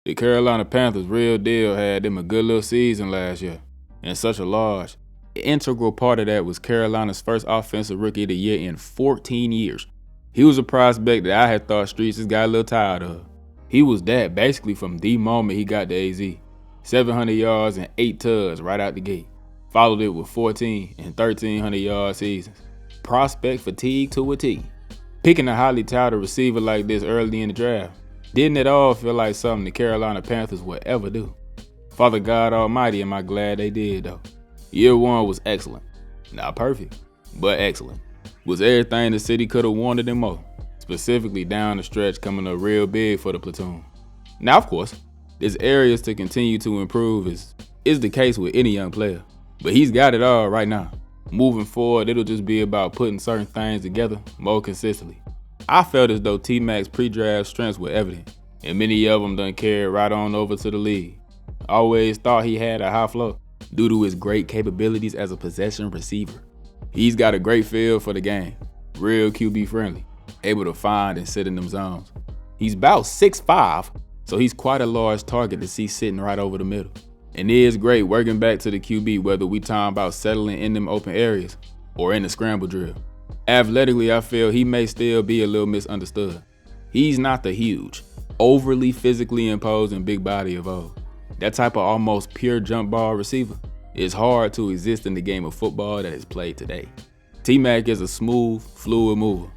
The Carolina Panthers real deal had them a good little season last year, and such a large, integral part of that was Carolina's first offensive rookie of the year in 14 years. He was a prospect that I had thought streets just got a little tired of. He was that basically from the moment he got to AZ. 700 yards and 8 tugs right out the gate. Followed it with 14 and 1,300 yard seasons. Prospect fatigue to a T. Picking a highly touted receiver like this early in the draft didn't at all feel like something the Carolina Panthers would ever do. Father God Almighty, am I glad they did though. Year one was excellent. Not perfect, but excellent. Was everything the city could have wanted and more. Specifically down the stretch coming up real big for the platoon. Now of course, there's areas to continue to improve is the case with any young player. But he's got it all right now. Moving forward, it'll just be about putting certain things together more consistently. I felt as though T-Mac's pre-draft strengths were evident, and many of them done carried right on over to the league. Always thought he had a high floor due to his great capabilities as a possession receiver. He's got a great feel for the game, real QB friendly, able to find and sit in them zones. He's about 6'5", so he's quite a large target to see sitting right over the middle. And it is great working back to the QB whether we talking about settling in them open areas or in the scramble drill. Athletically, I feel he may still be a little misunderstood. He's not the huge, overly physically imposing big body of old. That type of almost pure jump ball receiver is hard to exist in the game of football that is played today. T-Mac is a smooth, fluid mover.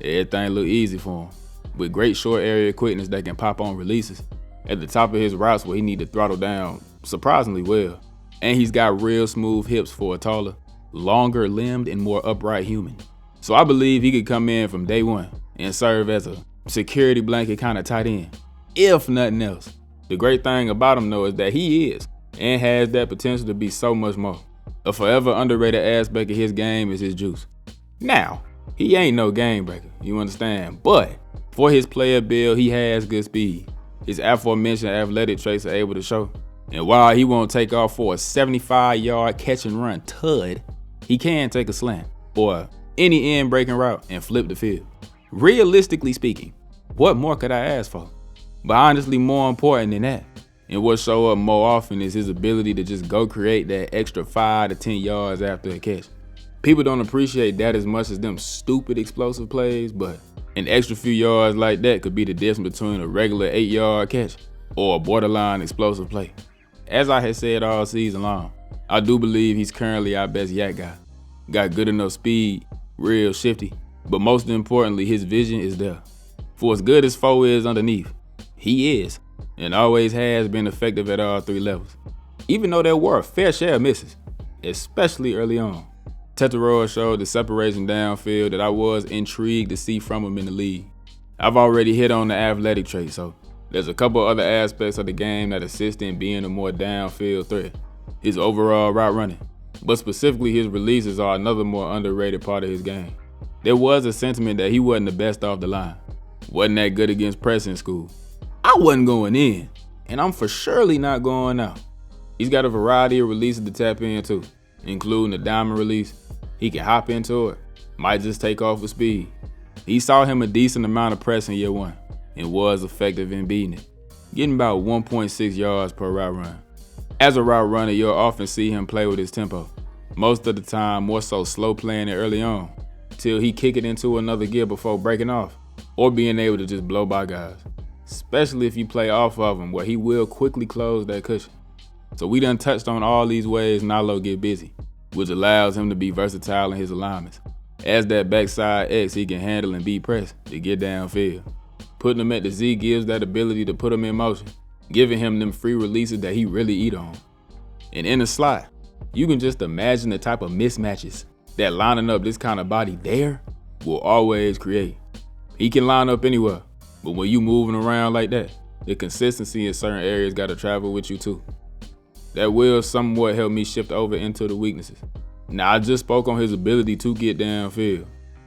Everything look easy for him, with great short area quickness that can pop on releases. At the top of his routes where he need to throttle down surprisingly well. And he's got real smooth hips for a taller, longer limbed and more upright human. So I believe he could come in from day one and serve as a security blanket kind of tight end, if nothing else. The great thing about him though is that he is and has that potential to be so much more. A forever underrated aspect of his game is his juice. Now, he ain't no game breaker, you understand, but for his player build, he has good speed. His aforementioned athletic traits are able to show. And while he won't take off for a 75-yard catch and run tud, he can take a slant or any end breaking route and flip the field. Realistically speaking, what more could I ask for? But honestly, more important than that, and what show up more often is his ability to just go create that extra 5 to 10 yards after a catch. People don't appreciate that as much as them stupid explosive plays, but an extra few yards like that could be the difference between a regular 8-yard catch or a borderline explosive play. As I had said all season long, I do believe he's currently our best yak guy. Got good enough speed, real shifty, but most importantly, his vision is there. For as good as Foe is underneath, he is, and always has been effective at all 3 levels. Even though there were a fair share of misses, especially early on. Tetairoa showed the separation downfield that I was intrigued to see from him in the league. I've already hit on the athletic trait, so there's a couple other aspects of the game that assist in being a more downfield threat. His overall route running, but specifically his releases are another more underrated part of his game. There was a sentiment that he wasn't the best off the line. Wasn't that good against press in school. I wasn't going in, and I'm for surely not going out. He's got a variety of releases to tap into, including the diamond release. He can hop into it, might just take off with speed. He saw him a decent amount of press in year one and was effective in beating it, getting about 1.6 yards per route run. As a route runner, you'll often see him play with his tempo, most of the time more so slow playing it early on, till he kick it into another gear before breaking off, or being able to just blow by guys, especially if you play off of him where he will quickly close that cushion. So we done touched on all these ways Nalo get busy, which allows him to be versatile in his alignments. As that backside X, he can handle and beat press to get downfield. Putting him at the Z gives that ability to put him in motion, giving him them free releases that he really eat on. And in the slot, you can just imagine the type of mismatches that lining up this kind of body there will always create. He can line up anywhere, but when you moving around like that, the consistency in certain areas got to travel with you too. That will somewhat help me shift over into the weaknesses. Now, I just spoke on his ability to get downfield.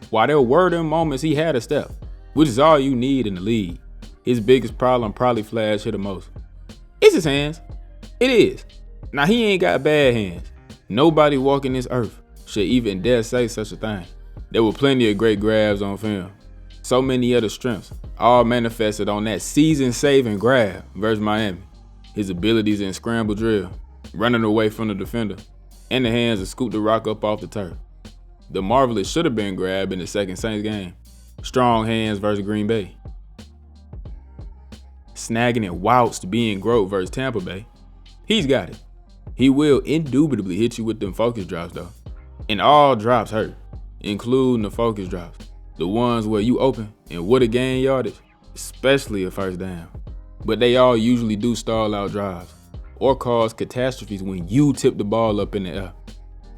While there were them moments he had a step, which is all you need in the league, his biggest problem probably flash hit the most. It's his hands. It is. Now, he ain't got bad hands. Nobody walking this earth should even dare say such a thing. There were plenty of great grabs on film. So many other strengths, all manifested on that season-saving grab versus Miami. His abilities in scramble drill, running away from the defender, and the hands to scoop the rock up off the turf. The marvelous should have been grabbed in the second Saints game. Strong hands versus Green Bay. Snagging and wouched being Grote versus Tampa Bay. He's got it. He will indubitably hit you with them focus drops though. And all drops hurt, including the focus drops. The ones where you open and would have gained yardage, especially a first down. But they all usually do stall out drives or cause catastrophes when you tip the ball up in the air.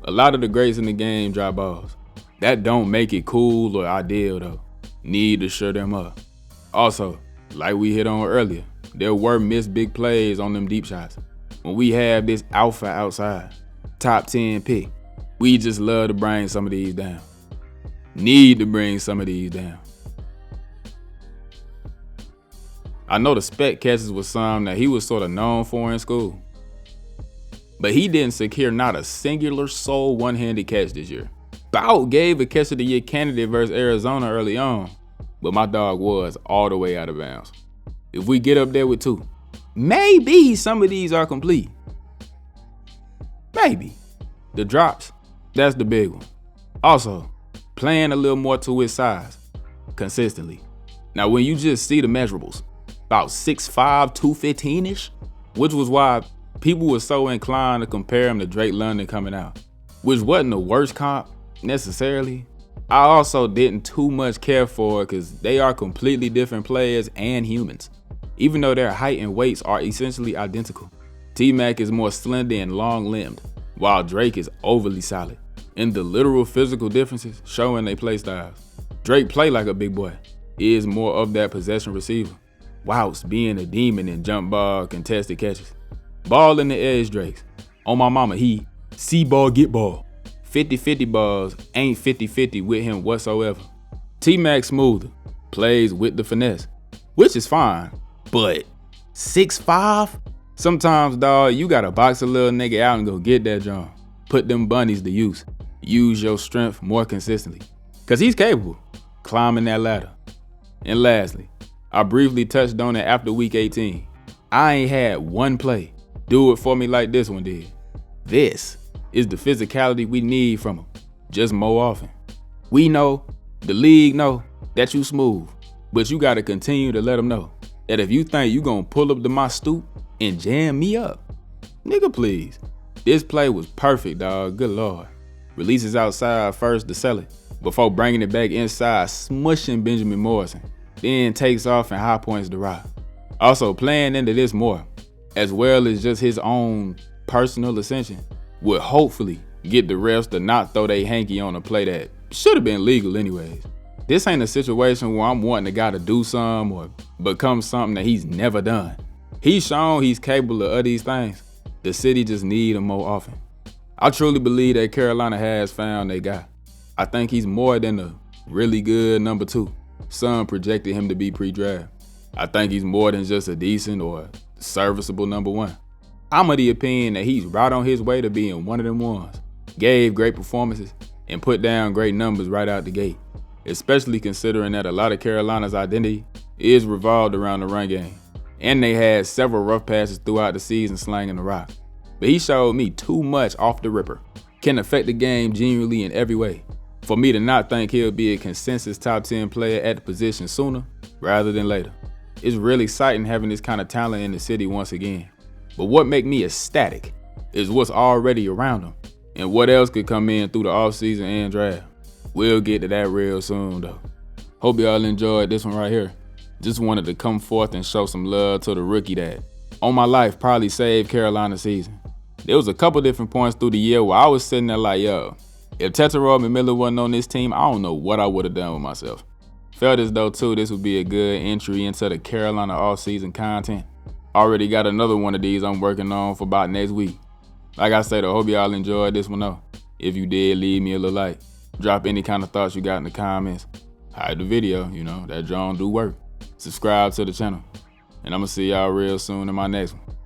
A lot of the greats in the game drop balls. That don't make it cool or ideal though. Need to shut them up. Also, like we hit on earlier, there were missed big plays on them deep shots. When we have this alpha outside, top 10 pick, we just love to bring some of these down. Need to bring some of these down. I know the spec catches was some that he was sort of known for in school, but he didn't secure not a singular sole one-handed catch this year. Bout gave a catch of the year candidate versus Arizona early on, but my dog was all the way out of bounds. If we get up there with 2, maybe some of these are complete. Maybe. The drops, that's the big one. Also, playing a little more to his size, consistently. Now when you just see the measurables, about 6'5", 215-ish, which was why people were so inclined to compare him to Drake London coming out, which wasn't the worst comp necessarily. I also didn't too much care for it because they are completely different players and humans, even though their height and weights are essentially identical. T-Mac is more slender and long-limbed, while Drake is overly solid. And the literal physical differences showing they play styles. Drake play like a big boy, is more of that possession receiver, whilst being a demon in jump ball contested catches. Ball in the edge Drakes. On my mama, he see ball, get ball. 50-50 balls ain't 50-50 with him whatsoever. T-Mac smoother, plays with the finesse, which is fine, but 6'5"? Sometimes, dawg, you gotta box a little nigga out and go get that drum. Put them bunnies to use. Use your strength more consistently, cause he's capable climbing that ladder. And lastly, I briefly touched on it after week 18. I ain't had one play do it for me like this one did. This is the physicality we need from him, just more often. We know, the league know, that you smooth, but you gotta continue to let them know that if you think you gonna pull up to my stoop and jam me up, nigga please. This play was perfect, dawg, good lord. Releases outside first to sell it, before bringing it back inside, smushing Benjamin Morrison, then takes off and high points the rock. Also playing into this more, as well as just his own personal ascension, would hopefully get the refs to not throw they hanky on a play that should have been legal anyways. This ain't a situation where I'm wanting the guy to do something or become something that he's never done. He's shown he's capable of these things. The city just need him more often. I truly believe that Carolina has found their guy. I think he's more than a really good number 2. Some projected him to be pre-draft. I think he's more than just a decent or serviceable number 1. I'm of the opinion that he's right on his way to being one of them ones. Gave great performances and put down great numbers right out the gate, especially considering that a lot of Carolina's identity is revolved around the run game. And they had several rough passes throughout the season slanging the rock. But he showed me too much off the ripper. Can affect the game genuinely in every way for me to not think he'll be a consensus top 10 player at the position sooner rather than later. It's really exciting having this kind of talent in the city once again. But what make me ecstatic is what's already around him and what else could come in through the offseason and draft. We'll get to that real soon though. Hope y'all enjoyed this one right here. Just wanted to come forth and show some love to the rookie that, on my life, probably saved Carolina's season. There was a couple different points through the year where I was sitting there like, yo, if tetairoa McMillan wasn't on this team, I don't know what I would have done with myself. Felt as though too this would be a good entry into the Carolina offseason content. Already got another one of these I'm working on for about next week. Like I said, I hope y'all enjoyed this one though. If you did, leave me a little like. Drop any kind of thoughts you got in the comments. Hide the video, that drone do work. Subscribe to the channel. And I'm gonna see y'all real soon in my next one.